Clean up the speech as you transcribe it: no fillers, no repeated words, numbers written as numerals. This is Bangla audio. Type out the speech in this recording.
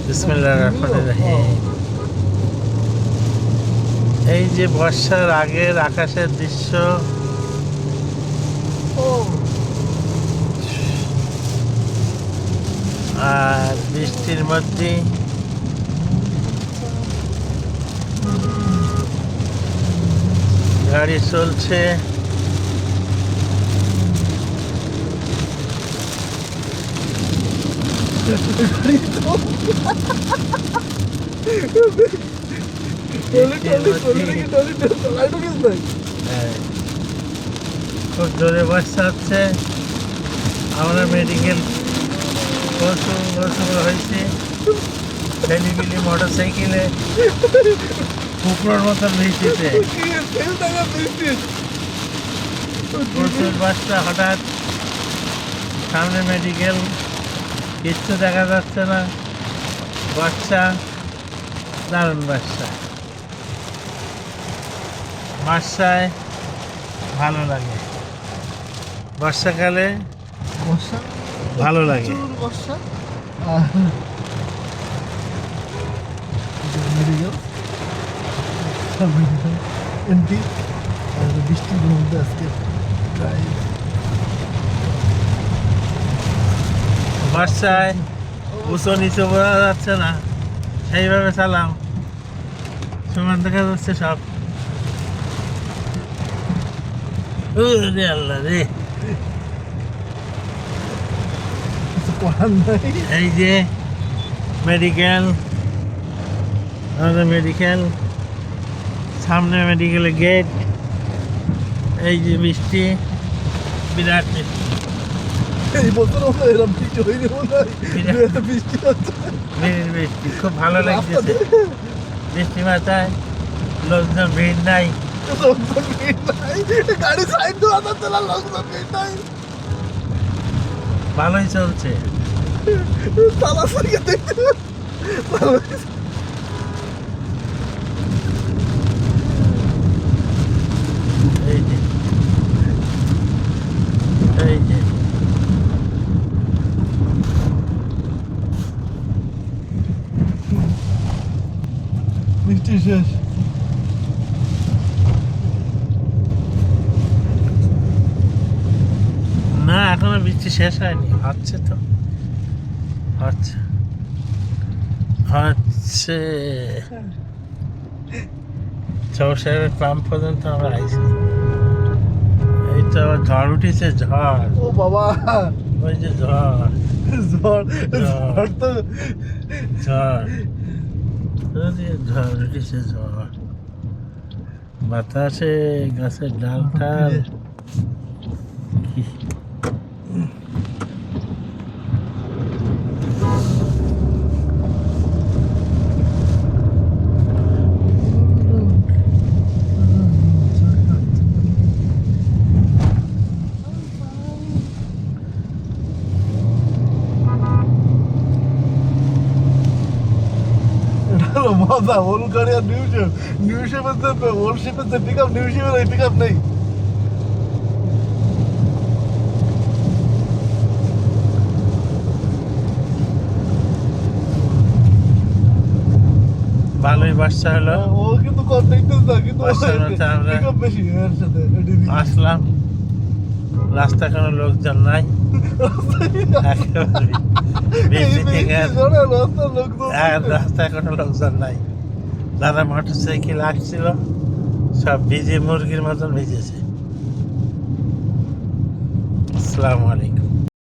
বিসমিল্লাহির রহমানির রহিম। এই যে বর্ষার আগের আকাশের দৃশ্য, আর বৃষ্টির মধ্যে গাড়ি চলছে। খুব জোরে বর্ষা হচ্ছে। আমরা মেডিকেল হয়েছে, ছেলেগুলি মোটর সাইকেলে কুকুরের মতন ভিজতেছে। প্রচুর বর্ষা, হঠাৎ সামনে মেডিকেল, কিচ্ছু দেখা যাচ্ছে না। বর্ষা, দারুণ বর্ষা। বর্ষায় ভালো লাগে, বর্ষাকালে ভালো লাগে। বৃষ্টির মধ্যে আজকে বর্ষায় উঁচু নিচু বোঝা যাচ্ছে না, সেইভাবে চালাও, সমান দেখা যাচ্ছে সব। রে আল্লাহ রে, এই যে মেডিকেল, আমাদের মেডিকেল, সামনে মেডিকেলের গেট, এই যে বৃষ্টি, বিরাট বৃষ্টি। এই বছর এরকম বৃষ্টি হয়নি মনে হয়, বৃষ্টি হচ্ছে, বৃষ্টি খুব ভালো লাগতেছে। বৃষ্টি মাথায় লোকজন ভিড় নাই, গাড়ি সাইড দেওয়া যাচ্ছে না, লোকজন ভিড় নাই, ভালোই চলছে। তালাশিকে দেখতে এই যে এই যে বৃষ্টি শেষ। না, এখনো বৃষ্টি শেষ হয়নি, হচ্ছে তো, হচ্ছে হচ্ছে। চৌসাহেবের পাম্প পর্যন্ত আমরা আইছি। এই তো আবার ঝড় উঠেছে, ঝড়। ও বাবা, ওই যে ঝড়, ঝড় ঝড় তো ঝড়, ঝড় উঠেছে, ঝড়। বাতাসে গাছের ডাল টাল, মজা। ওল গাড়ি আর নিউ শেপের যে ওল শেপের যে পিক আপ, নিউ শেপের এই পিক আপ নেই। ভালোই বর্ষা হলো। ও কিন্তু কন্ট্রাক্টর না, কিন্তু বর্ষার মধ্যে আমরা পিক আপ বেশি এর সাথে। আসলাম, রাস্তা কোনো লোকজন নাই, একেবারে বৃষ্টি থেকে রাস্তায় কোনো লোকজন নাই। দাদা মোটর সাইকেল আসছিল, সব ভিজে মুরগির মতন ভিজেছে। আসসালামু আলাইকুম।